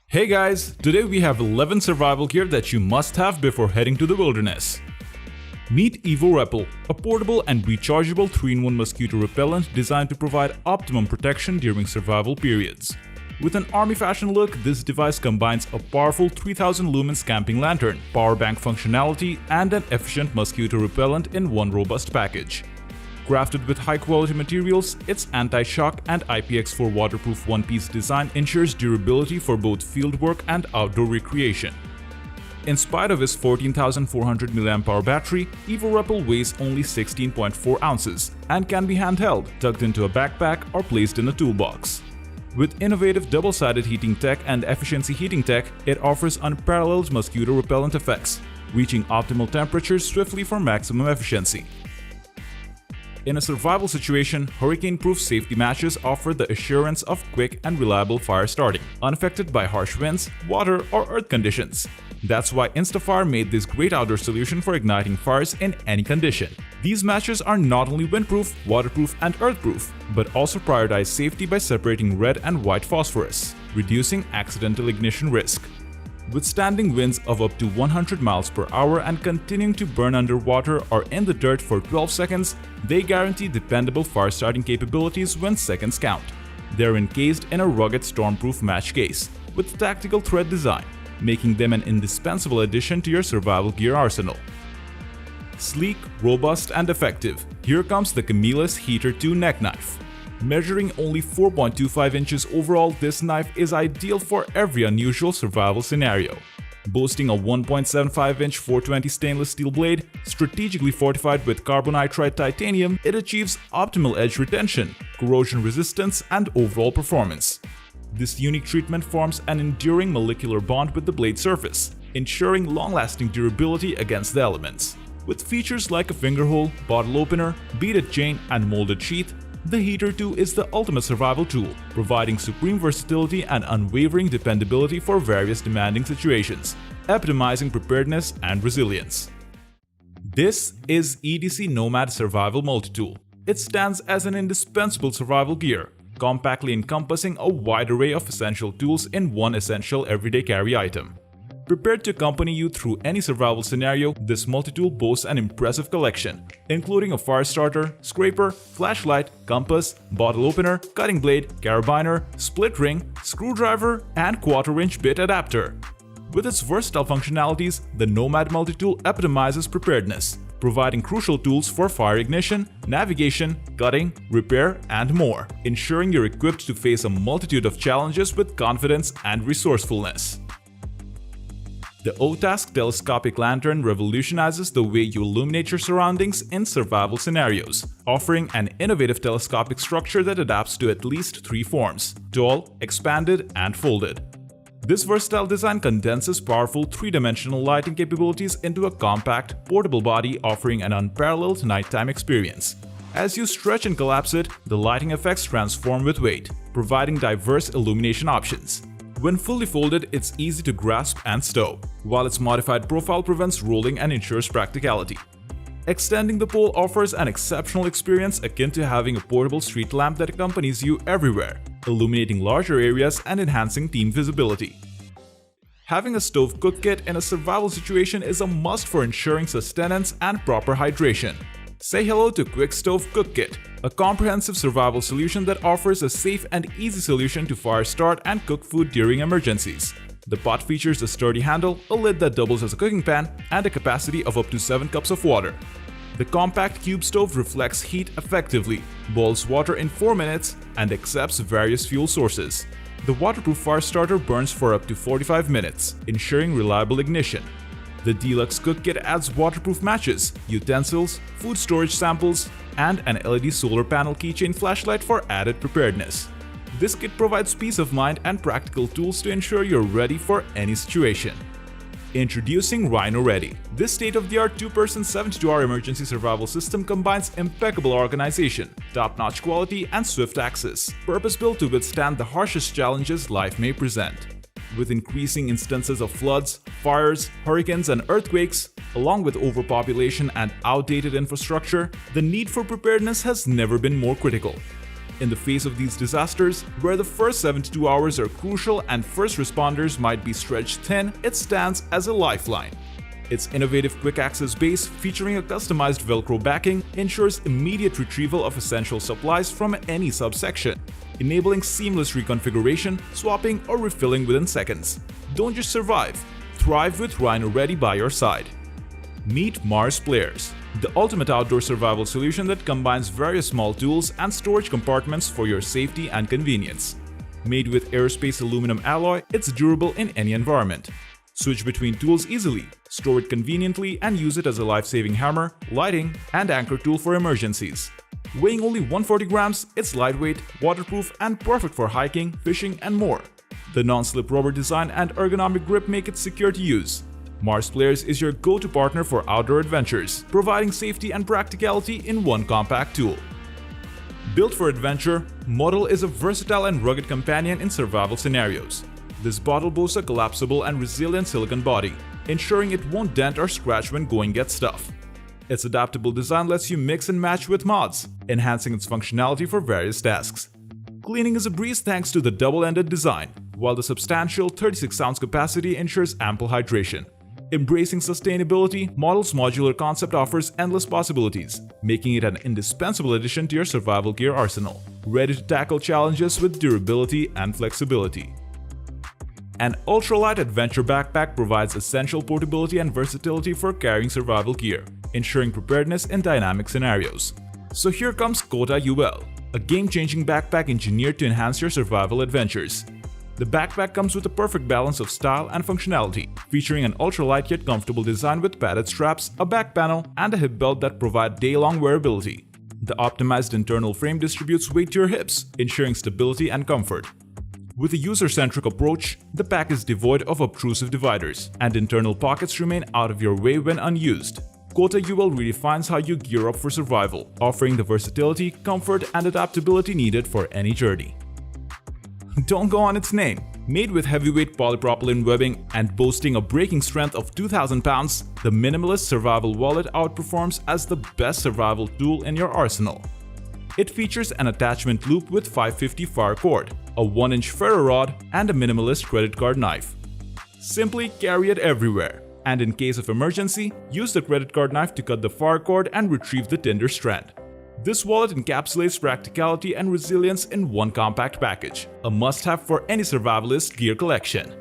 Hey guys, today we have 11 survival gear that you must have before heading to the wilderness. Meet REPEL, a portable and rechargeable 3-in-1 mosquito repellent designed to provide optimum protection during survival periods. With an army fashion look, this device combines a powerful 3000 lumens camping lantern, power bank functionality, and an efficient mosquito repellent in one robust package. Crafted with high-quality materials, its anti-shock and IPX4 waterproof one-piece design ensures durability for both fieldwork and outdoor recreation. In spite of its 14,400 mAh battery, REPEL weighs only 16.4 ounces and can be handheld, tucked into a backpack, or placed in a toolbox. With innovative double-sided heating tech and efficiency heating tech, it offers unparalleled mosquito repellent effects, reaching optimal temperatures swiftly for maximum efficiency. In a survival situation, hurricane-proof safety matches offer the assurance of quick and reliable fire starting, unaffected by harsh winds, water, or earth conditions. That's why InstaFire made this great outdoor solution for igniting fires in any condition. These matches are not only windproof, waterproof, and earthproof, but also prioritize safety by separating red and white phosphorus, reducing accidental ignition risk. Withstanding winds of up to 100 miles per hour and continuing to burn underwater or in the dirt for 12 seconds, they guarantee dependable fire-starting capabilities when seconds count. They're encased in a rugged stormproof match case with tactical thread design, making them an indispensable addition to your survival gear arsenal. Sleek, robust, and effective, here comes the Camillus Heater 2 neck knife. Measuring only 4.25 inches overall, this knife is ideal for every unusual survival scenario. Boasting a 1.75-inch 420 stainless steel blade, strategically fortified with carbonitride titanium, it achieves optimal edge retention, corrosion resistance, and overall performance. This unique treatment forms an enduring molecular bond with the blade surface, ensuring long-lasting durability against the elements. With features like a finger hole, bottle opener, beaded chain, and molded sheath, the Heater 2 is the ultimate survival tool, providing supreme versatility and unwavering dependability for various demanding situations, epitomizing preparedness and resilience. This is EDC NOMAD Survival Multitool. It stands as an indispensable survival gear, compactly encompassing a wide array of essential tools in one essential everyday carry item. Prepared to accompany you through any survival scenario, this multi-tool boasts an impressive collection, including a fire starter, scraper, flashlight, compass, bottle opener, cutting blade, carabiner, split ring, screwdriver, and quarter-inch bit adapter. With its versatile functionalities, the NOMAD multi-tool epitomizes preparedness, providing crucial tools for fire ignition, navigation, cutting, repair, and more, ensuring you're equipped to face a multitude of challenges with confidence and resourcefulness. The ouTask Telescopic Lantern revolutionizes the way you illuminate your surroundings in survival scenarios, offering an innovative telescopic structure that adapts to at least 3 forms: tall, expanded, and folded. This versatile design condenses powerful 3-dimensional lighting capabilities into a compact, portable body, offering an unparalleled nighttime experience. As you stretch and collapse it, the lighting effects transform with weight, providing diverse illumination options. When fully folded, it's easy to grasp and stow, while its modified profile prevents rolling and ensures practicality. Extending the pole offers an exceptional experience akin to having a portable street lamp that accompanies you everywhere, illuminating larger areas and enhancing team visibility. Having a stove cook kit in a survival situation is a must for ensuring sustenance and proper hydration. Say hello to QuickStove Cook Kit, a comprehensive survival solution that offers a safe and easy solution to fire start and cook food during emergencies. The pot features a sturdy handle, a lid that doubles as a cooking pan, and a capacity of up to 7 cups of water. The compact cube stove reflects heat effectively, boils water in 4 minutes, and accepts various fuel sources. The waterproof fire starter burns for up to 45 minutes, ensuring reliable ignition. The Deluxe Cook Kit adds waterproof matches, utensils, food storage samples, and an LED solar panel keychain flashlight for added preparedness. This kit provides peace of mind and practical tools to ensure you're ready for any situation. Introducing RINO Ready. This state-of-the-art 2-person 72-hour emergency survival system combines impeccable organization, top-notch quality, and swift access, purpose-built to withstand the harshest challenges life may present. With increasing instances of floods, fires, hurricanes, and earthquakes, along with overpopulation and outdated infrastructure, the need for preparedness has never been more critical. In the face of these disasters, where the first 72 hours are crucial and first responders might be stretched thin, it stands as a lifeline. Its innovative quick-access base, featuring a customized Velcro backing, ensures immediate retrieval of essential supplies from any subsection, enabling seamless reconfiguration, swapping, or refilling within seconds. Don't just survive, thrive with RINO ready by your side. Meet Mars Players, the ultimate outdoor survival solution that combines various small tools and storage compartments for your safety and convenience. Made with aerospace aluminum alloy, it's durable in any environment. Switch between tools easily, store it conveniently, and use it as a life-saving hammer, lighting, and anchor tool for emergencies. Weighing only 140 grams, it's lightweight, waterproof, and perfect for hiking, fishing, and more. The non-slip rubber design and ergonomic grip make it secure to use. Mars Players is your go-to partner for outdoor adventures, providing safety and practicality in one compact tool. Built for adventure, MODL is a versatile and rugged companion in survival scenarios. This bottle boasts a collapsible and resilient silicone body, ensuring it won't dent or scratch when going gets tough. Its adaptable design lets you mix and match with mods, enhancing its functionality for various tasks. Cleaning is a breeze thanks to the double-ended design, while the substantial 36-ounce capacity ensures ample hydration. Embracing sustainability, MODL's modular concept offers endless possibilities, making it an indispensable addition to your survival gear arsenal, ready to tackle challenges with durability and flexibility. An ultralight adventure backpack provides essential portability and versatility for carrying survival gear, ensuring preparedness in dynamic scenarios. So here comes KotaUL, a game-changing backpack engineered to enhance your survival adventures. The backpack comes with a perfect balance of style and functionality, featuring an ultralight yet comfortable design with padded straps, a back panel, and a hip belt that provide day-long wearability. The optimized internal frame distributes weight to your hips, ensuring stability and comfort. With a user-centric approach, the pack is devoid of obtrusive dividers, and internal pockets remain out of your way when unused. KotaUL redefines how you gear up for survival, offering the versatility, comfort, and adaptability needed for any journey. Don't go on its name. Made with heavyweight polypropylene webbing and boasting a breaking strength of 2,000 pounds, the Minimalist survival wallet outperforms as the best survival tool in your arsenal. It features an attachment loop with 550 fire cord, a 1-inch ferro rod, and a Minimalist credit card knife. Simply carry it everywhere, and in case of emergency, use the credit card knife to cut the fire cord and retrieve the tinder strand. This wallet encapsulates practicality and resilience in one compact package, a must-have for any survivalist gear collection.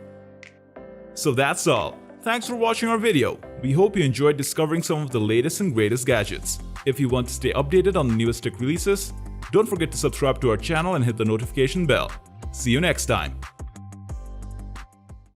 So that's all. Thanks for watching our video. We hope you enjoyed discovering some of the latest and greatest gadgets. If you want to stay updated on the newest tech releases, don't forget to subscribe to our channel and hit the notification bell. See you next time.